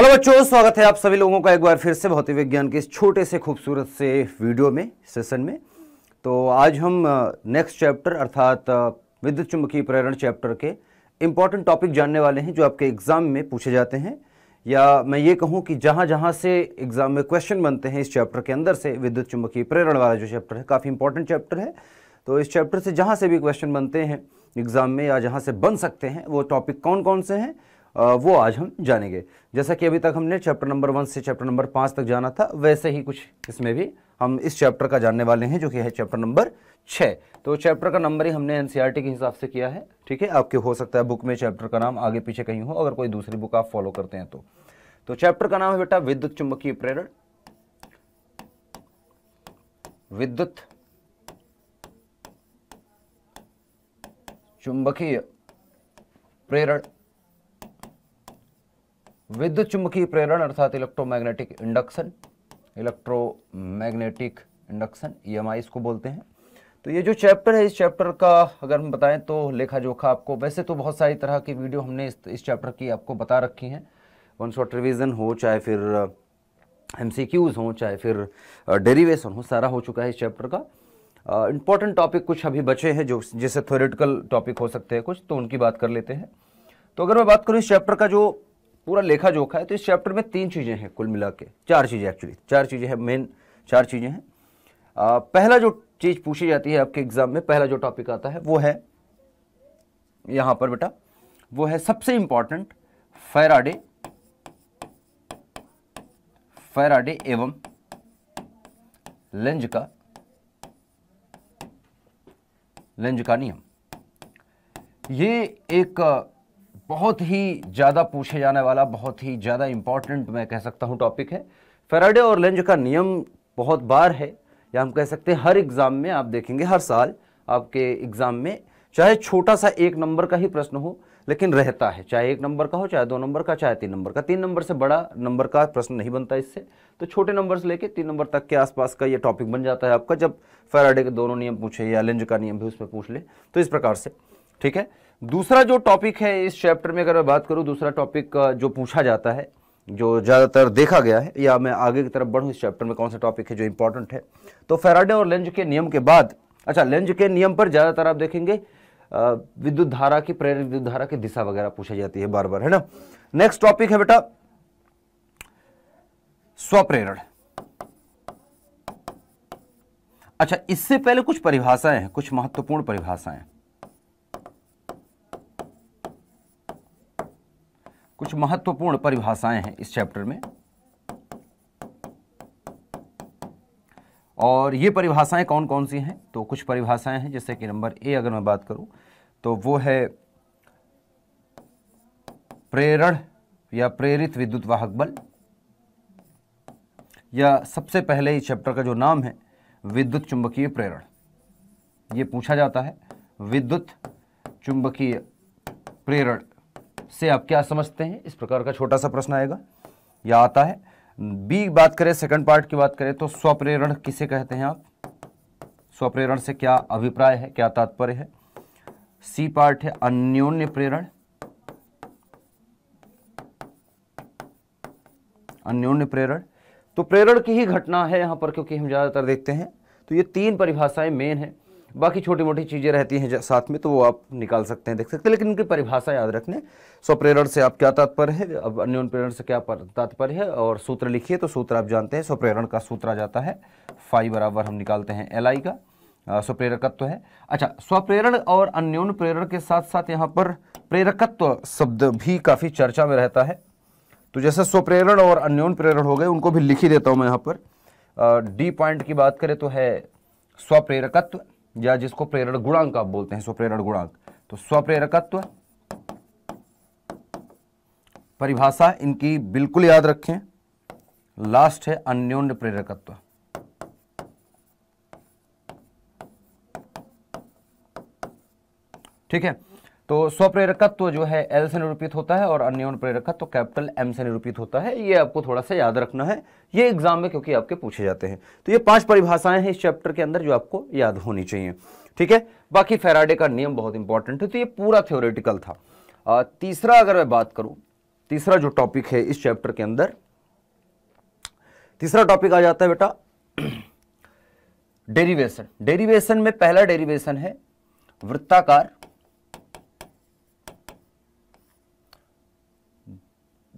Hello बच्चों, स्वागत है आप सभी लोगों का एक बार फिर से भौतिक विज्ञान के इस छोटे से खूबसूरत से वीडियो में सेशन में। तो आज हम नेक्स्ट चैप्टर अर्थात विद्युत चुम्बकीय प्रेरण चैप्टर के इम्पॉर्टेंट टॉपिक जानने वाले हैं जो आपके एग्जाम में पूछे जाते हैं, या मैं ये कहूँ कि जहाँ जहाँ से एग्जाम में क्वेश्चन बनते हैं इस चैप्टर के अंदर से। विद्युत चुम्बकीय प्रेरण वाला जो चैप्टर है काफ़ी इंपॉर्टेंट चैप्टर है, तो इस चैप्टर से जहाँ से भी क्वेश्चन बनते हैं एग्जाम में या जहाँ से बन सकते हैं वो टॉपिक कौन कौन से हैं वो आज हम जानेंगे। जैसा कि अभी तक हमने चैप्टर नंबर 1 से चैप्टर नंबर 5 तक जाना था, वैसे ही कुछ इसमें भी हम इस चैप्टर का जानने वाले हैं जो कि है चैप्टर नंबर 6। तो चैप्टर का नंबर ही हमने एनसीईआरटी के हिसाब से किया है, ठीक है। आपके हो सकता है बुक में चैप्टर का नाम आगे पीछे कहीं हो, अगर कोई दूसरी बुक आप फॉलो करते हैं तो चैप्टर का नाम है बेटा विद्युत चुम्बकीय प्रेरण। विद्युत चुम्बकीय प्रेरण, विद्युत चुम्बकीय प्रेरण अर्थात electromagnetic induction, electromagnetic induction EMI इसको बोलते हैं। तो ये जो चैप्टर है, इस चैप्टर का अगर हम बताएं तो लेखा जोखा आपको, वैसे तो बहुत सारी तरह की वीडियो हमने इस चैप्टर की आपको बता रखी हैं। वन शॉट रिवीजन हो, चाहे फिर MCQs हो, चाहे फिर डेरिवेशन हो, सारा हो चुका है इस चैप्टर का। इंपॉर्टेंट टॉपिक कुछ अभी बचे हैं जो जैसे थ्योरेटिकल टॉपिक हो सकते हैं कुछ, तो उनकी बात कर लेते हैं। तो अगर मैं बात करूँ इस चैप्टर का जो पूरा लेखा जोखा है, तो इस चैप्टर में 3 चीज़ें हैं कुल मिला के, 4 चीज़ें एक्चुअली, 4 चीज़ें हैं, मेन 4 चीज़ें हैं। पहला जो चीज़ पूछी जाती है आपके एग्जाम में, पहला जो टॉपिक आता है वो है यहाँ पर बेटा, वो है सबसे इंपॉर्टेंट फैराडे एवं लेंज का नियम। ये एक बहुत ही ज़्यादा पूछे जाने वाला, बहुत ही ज़्यादा इंपॉर्टेंट मैं कह सकता हूँ टॉपिक है। फैराडे और लेंज का नियम बहुत बार है, या हम कह सकते हैं हर एग्ज़ाम में आप देखेंगे, हर साल आपके एग्ज़ाम में चाहे छोटा सा 1 नंबर का ही प्रश्न हो लेकिन रहता है, चाहे 1 नंबर का हो, चाहे 2 नंबर का, चाहे 3 नंबर का। 3 नंबर से बड़ा नंबर का प्रश्न नहीं बनता इससे, तो छोटे नंबर से लेके 3 नंबर तक के आसपास का ये टॉपिक बन जाता है आपका, जब फैराडे के दोनों नियम पूछे या लेंज का नियम भी उसमें पूछ ले, तो इस प्रकार से, ठीक है। दूसरा जो टॉपिक है इस चैप्टर में, अगर मैं बात करूं, दूसरा टॉपिक जो पूछा जाता है, जो ज़्यादातर देखा गया है, या मैं आगे की तरफ बढ़ूं इस चैप्टर में कौन सा टॉपिक है जो इंपॉर्टेंट है, तो फैराडे और लेंज के नियम के बाद, अच्छा, लेंज के नियम पर ज़्यादातर आप देखेंगे विद्युत धारा की, प्रेरित विद्युत धारा की दिशा वगैरह पूछी जाती है बार बार, है ना। नेक्स्ट टॉपिक है बेटा स्वप्रेरण। अच्छा, इससे पहले कुछ परिभाषाएं हैं, कुछ महत्वपूर्ण परिभाषाएं, कुछ महत्वपूर्ण परिभाषाएं हैं इस चैप्टर में, और ये परिभाषाएं कौन कौन सी हैं, तो कुछ परिभाषाएं हैं, जैसे कि नंबर A अगर मैं बात करूं तो वो है प्रेरण या प्रेरित विद्युत वाहक बल, या सबसे पहले इस चैप्टर का जो नाम है विद्युत चुम्बकीय प्रेरण, ये पूछा जाता है। विद्युत चुम्बकीय प्रेरण से आप क्या समझते हैं, इस प्रकार का छोटा सा प्रश्न आएगा या आता है। B बात करें, सेकंड पार्ट की बात करें, तो स्वप्रेरण किसे कहते हैं आप, स्वप्रेरण से क्या अभिप्राय है, क्या तात्पर्य है। C पार्ट है अन्योन्य प्रेरण, अन्योन्य प्रेरण, तो प्रेरण की ही घटना है यहाँ पर, क्योंकि हम ज़्यादातर देखते हैं। तो ये 3 परिभाषाएं मेन हैं, बाकी छोटी मोटी चीज़ें रहती हैं साथ में, तो वो आप निकाल सकते हैं, देख सकते हैं, लेकिन उनकी परिभाषा याद रखने। स्वप्रेरण से आप क्या तात्पर्य है, अब अन्योन्य प्रेरण से क्या तात्पर्य है, और सूत्र लिखिए, तो सूत्र आप जानते हैं, स्वप्रेरण का सूत्र आ जाता है फाई बराबर हम निकालते हैं LI का, स्वप्रेरकत्व है। अच्छा, स्वप्रेरण और अन्योन्य प्रेरण के साथ साथ यहाँ पर प्रेरकत्व शब्द भी काफ़ी चर्चा में रहता है। तो जैसे स्वप्रेरण और अन्योन्य प्रेरण हो गए, उनको भी लिख ही देता हूँ मैं यहाँ पर। D पॉइंट की बात करें तो है स्वप्रेरकत्व, या जिसको प्रेरण गुणांक आप बोलते हैं, स्वप्रेरण गुणांक, तो स्वप्रेरकत्व परिभाषा इनकी बिल्कुल याद रखें। लास्ट है अन्योन्य प्रेरकत्व, ठीक है। तो स्वप्रेरकत्व जो है L से निरूपित होता है और अन्योन्य प्रेरकत्व कैपिटल M से निरूपित होता है। ये आपको थोड़ा सा याद रखना है, ये एग्जाम में क्योंकि आपके पूछे जाते हैं। तो ये 5 परिभाषाएं हैं इस चैप्टर के अंदर जो आपको याद होनी चाहिए, ठीक है। बाकी फैराडे का नियम बहुत इंपॉर्टेंट है, तो ये पूरा थ्योरेटिकल था। तीसरा अगर मैं बात करूं तीसरा जो टॉपिक है इस चैप्टर के अंदर, तीसरा टॉपिक आ जाता है बेटा डेरिवेशन। डेरिवेशन में पहला डेरिवेशन है वृत्ताकार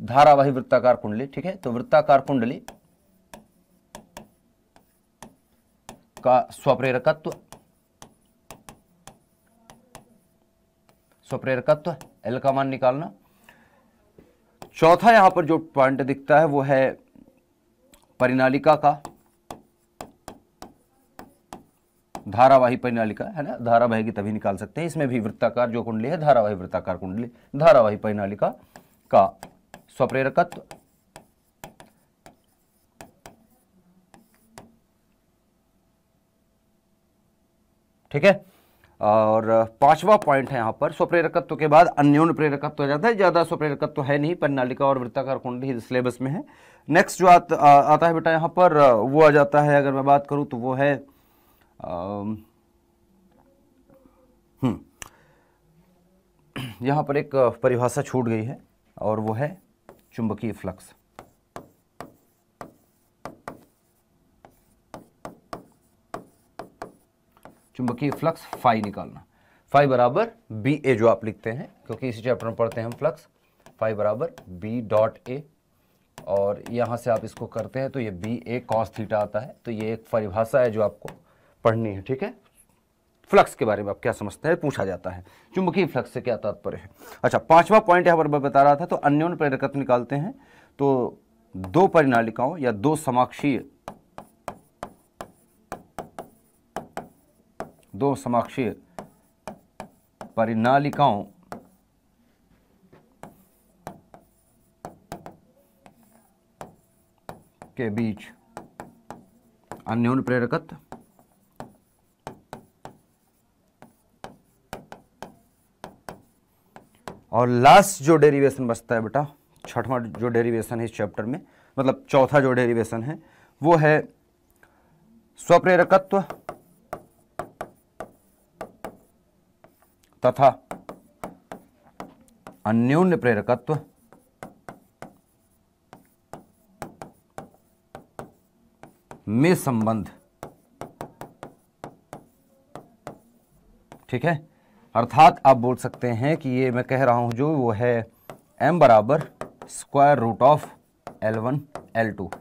धारावाही वृत्ताकार कुंडली। ठीक है, तो वृत्ताकार कुंडली का स्वप्रेरकत्व, स्वप्रेरकत्व एल का मान निकालना। चौथा यहां पर जो पॉइंट दिखता है वो है परिनालिका का धारावाही परिनालिका, है ना, धारावाही की तभी निकाल सकते हैं। इसमें भी वृत्ताकार जो कुंडली है धारावाही वृत्ताकार कुंडली, धारावाही परिनालिका का स्वप्रेरकत्व। ठीक है, और पांचवा पॉइंट है यहां पर स्वप्रेरकत्व के बाद अन्योन्य प्रेरकत्व हो जाता है। ज्यादा स्वप्रेरकत्व है नहीं, परिनालिका और वृत्ताकार कुंडली सिलेबस में है। नेक्स्ट जो आता है बेटा यहां पर वो आ जाता है, अगर मैं बात करूं तो वो है यहां पर एक परिभाषा छूट गई है और वो है चुंबकीय फ्लक्स। चुंबकीय फ्लक्स फाई निकालना, फाई बराबर बी ए जो आप लिखते हैं, क्योंकि इसी चैप्टर में पढ़ते हैं हम फ्लक्स। फाई बराबर बी डॉट ए, और यहां से आप इसको करते हैं तो ये बी ए कॉस थीटा आता है। तो ये एक परिभाषा है जो आपको पढ़नी है। ठीक है, फ्लक्स के बारे में आप क्या समझते हैं पूछा जाता है, चुंबकीय फ्लक्स से क्या तात्पर्य है। अच्छा, पांचवा पॉइंट यहां पर मैं बता रहा था, तो अन्योन्य प्रेरकत्व निकालते हैं। तो दो परिनालिकाओं या दो समाक्षीय परिनालिकाओं के बीच अन्योन्य प्रेरकत्व और लास्ट जो डेरिवेशन बचता है बेटा, छठवां जो डेरिवेशन है इस चैप्टर में, मतलब चौथा जो डेरिवेशन है वो है स्वप्रेरकत्व तथा अन्योन्य प्रेरकत्व में संबंध। ठीक है, अर्थात आप बोल सकते हैं कि ये मैं कह रहा हूं जो वो है m बराबर square root of L1 L2।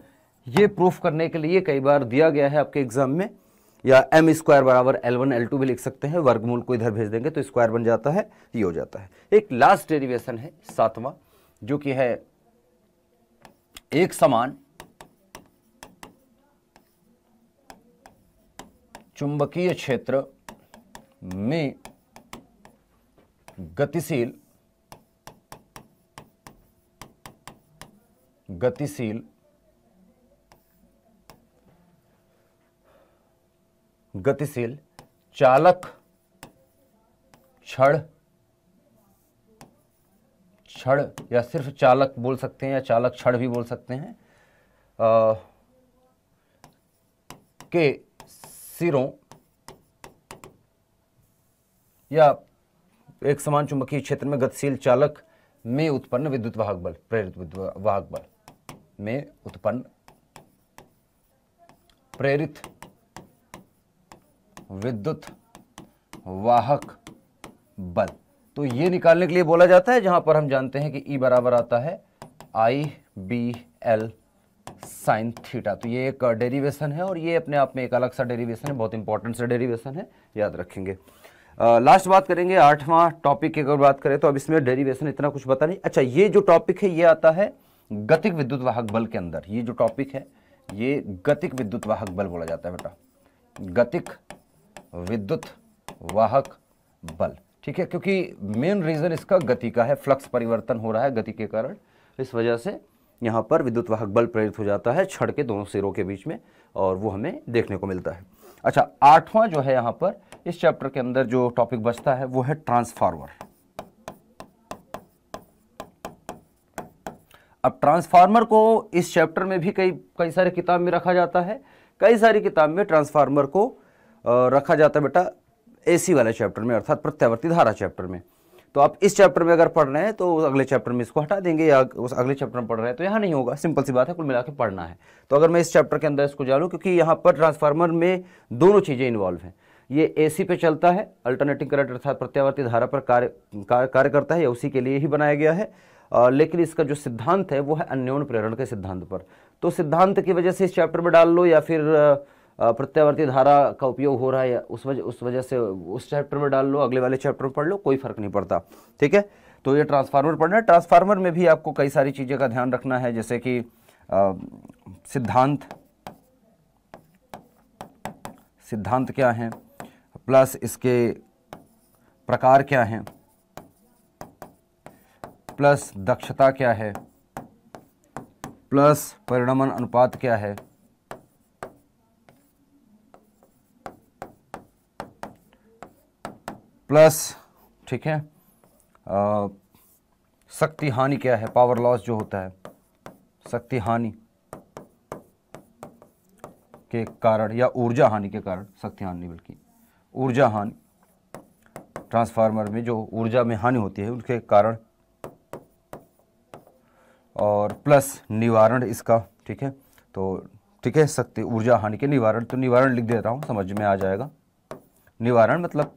ये प्रूफ करने के लिए कई बार दिया गया है आपके एग्जाम में, या m स्क्वायर बराबर L1 L2 भी लिख सकते हैं, वर्गमूल को इधर भेज देंगे तो स्क्वायर बन जाता है, ये हो जाता है। एक लास्ट डेरिवेशन है सातवां, जो कि है एक समान चुंबकीय क्षेत्र में गतिशील चालक क्षण या सिर्फ चालक बोल सकते हैं या चालक क्षण भी बोल सकते हैं, के सिरों या एक समान चुंबकीय क्षेत्र में गतिशील चालक में उत्पन्न विद्युत वाहक बल, प्रेरित विद्युत वाहक बल में उत्पन्न प्रेरित विद्युत वाहक बल। तो ये निकालने के लिए बोला जाता है, जहां पर हम जानते हैं कि E बराबर आता है IBL साइन थीटा। तो ये एक डेरिवेशन है और ये अपने आप में एक अलग सा डेरिवेशन है, बहुत इंपॉर्टेंट सा डेरिवेशन है, याद रखेंगे। लास्ट बात करेंगे आठवां टॉपिक की अगर बात करें तो अब इसमें डेरिवेशन इतना कुछ पता नहीं। अच्छा, ये जो टॉपिक है ये आता है गतिक विद्युत वाहक बल के अंदर। ये जो टॉपिक है ये गतिक विद्युत वाहक बल बोला जाता है बेटा, गतिक विद्युत वाहक बल। ठीक है, क्योंकि मेन रीजन इसका गति का है, फ्लक्स परिवर्तन हो रहा है गति के कारण, इस वजह से यहाँ पर विद्युत वाहक बल प्रेरित हो जाता है छड़ के दोनों सिरों के बीच में, और वो हमें देखने को मिलता है। अच्छा, आठवां जो है यहाँ पर इस चैप्टर के अंदर जो टॉपिक बचता है वो है ट्रांसफार्मर। अब ट्रांसफार्मर को इस चैप्टर में भी कई सारे किताब में रखा जाता है, कई सारी किताब में ट्रांसफार्मर को रखा जाता है बेटा एसी वाले चैप्टर में, अर्थात प्रत्यावर्ती धारा चैप्टर में। तो आप इस चैप्टर में अगर पढ़ रहे हैं तो अगले चैप्टर में इसको हटा देंगे, या उस अगले चैप्टर में पढ़ रहे हैं तो यहाँ नहीं होगा। सिंपल सी बात है, कुल मिला के पढ़ना है। तो अगर मैं इस चैप्टर के अंदर इसको जानूँ, क्योंकि यहाँ पर ट्रांसफार्मर में दोनों चीज़ें इन्वॉल्व हैं। ये एसी पे चलता है, अल्टरनेटिंग करंट अर्थात प्रत्यावर्ती धारा पर कार्य करता है, या उसी के लिए ही बनाया गया है। लेकिन इसका जो सिद्धांत है वो है अन्योन प्रेरण के सिद्धांत पर। तो सिद्धांत की वजह से इस चैप्टर में डाल लो, या फिर प्रत्यावर्ती धारा का उपयोग हो रहा है या उस वजह से उस चैप्टर में डाल लो, अगले वाले चैप्टर में पढ़ लो, कोई फर्क नहीं पड़ता। ठीक है, तो ये ट्रांसफार्मर पढ़ना है। ट्रांसफार्मर में भी आपको कई सारी चीज़ें का ध्यान रखना है, जैसे कि सिद्धांत क्या है, प्लस इसके प्रकार क्या हैं, प्लस दक्षता क्या है, प्लस परिणमन अनुपात क्या है, प्लस ठीक है शक्ति हानि क्या है, पावर लॉस जो होता है, शक्ति हानि के कारण या ऊर्जा हानि के कारण, शक्ति हानि बल्कि ऊर्जा हानि, ट्रांसफार्मर में जो ऊर्जा में हानि होती है उनके कारण, और प्लस निवारण इसका। ठीक है, तो ठीक है, शक्ति ऊर्जा हानि के निवारण, तो निवारण लिख देता हूँ, समझ में आ जाएगा। निवारण मतलब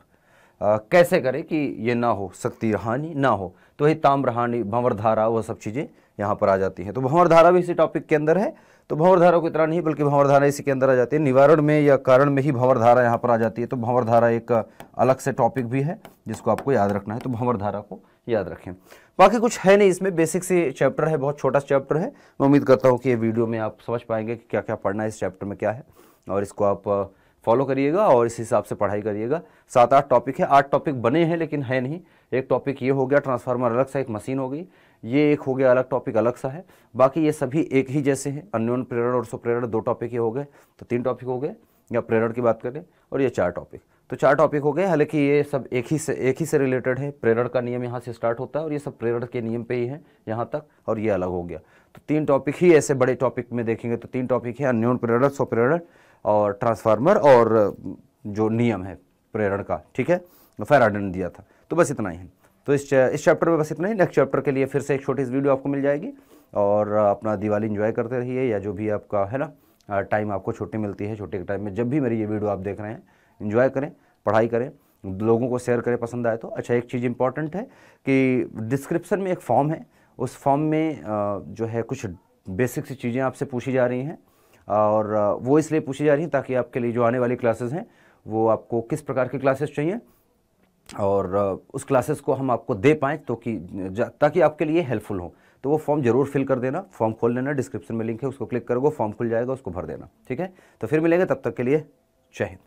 कैसे करें कि ये ना हो, शक्ति हानि ना हो। तो ये ताम्र हानि, भंवर धारा, वो सब चीज़ें यहाँ पर आ जाती हैं। तो भंवर धारा भी इसी टॉपिक के अंदर है। तो भंवर धारा को इतना नहीं, बल्कि भंवर धारा इसी के अंदर आ जाती है। निवारण में या कारण में ही भंवर धारा यहाँ पर आ जाती है। तो भंवर धारा एक अलग से टॉपिक भी है जिसको आपको याद रखना है। तो भंवर धारा को याद रखें। बाकी कुछ है नहीं इसमें, बेसिक से चैप्टर है, बहुत छोटा चैप्टर है। मैं उम्मीद करता हूँ कि ये वीडियो में आप समझ पाएंगे कि क्या क्या पढ़ना है, इस चैप्टर में क्या है, और इसको आप फॉलो करिएगा और इस हिसाब से पढ़ाई करिएगा। 7-8 टॉपिक है, 8 टॉपिक बने हैं लेकिन है नहीं। एक टॉपिक ये हो गया, ट्रांसफार्मर अलग सा, एक मशीन हो गई, ये एक हो गया अलग टॉपिक, अलग सा है। बाकी ये सभी एक ही जैसे हैं, अन्योन प्रेरण और स्वप्रेरण 2 टॉपिक ये हो गए। तो 3 टॉपिक हो गए, या प्रेरण की बात करें, और ये 4 टॉपिक। तो 4 टॉपिक हो गए। हालांकि ये सब एक ही से रिलेटेड है। प्रेरण का नियम यहाँ से स्टार्ट होता है और ये सब प्रेरण के नियम पे ही है यहाँ तक, और ये अलग हो गया। तो 3 टॉपिक ही ऐसे बड़े टॉपिक में देखेंगे तो 3 टॉपिक है, अन्योन प्रेरण, स्वप्रेरण और ट्रांसफार्मर, और जो नियम है प्रेरण का। ठीक है, फैराडे ने दिया था। तो बस इतना ही है। तो इस चैप्टर में बस इतना ही। नेक्स्ट चैप्टर के लिए फिर से एक छोटी सी वीडियो आपको मिल जाएगी। और अपना दिवाली एंजॉय करते रहिए, या जो भी आपका है ना टाइम आपको छुट्टी मिलती है, छुट्टी के टाइम में जब भी मेरी ये वीडियो आप देख रहे हैं, एंजॉय करें, पढ़ाई करें, लोगों को शेयर करें पसंद आए तो। अच्छा, एक चीज़ इंपॉर्टेंट है कि डिस्क्रिप्शन में एक फॉर्म है, उस फॉर्म में जो है कुछ बेसिक सी चीज़ें आपसे पूछी जा रही हैं, और वो इसलिए पूछी जा रही हैं ताकि आपके लिए जो आने वाली क्लासेस हैं वो आपको किस प्रकार की क्लासेस चाहिए, और उस क्लासेस को हम आपको दे पाएँ तो कि ताकि आपके लिए हेल्पफुल हो। तो वो फॉर्म जरूर फिल कर देना, फॉर्म खोल लेना, डिस्क्रिप्शन में लिंक है, उसको क्लिक करोगे, फॉर्म खुल जाएगा, उसको भर देना। ठीक है, तो फिर मिलेंगे, तब तक के लिए जय हिंद।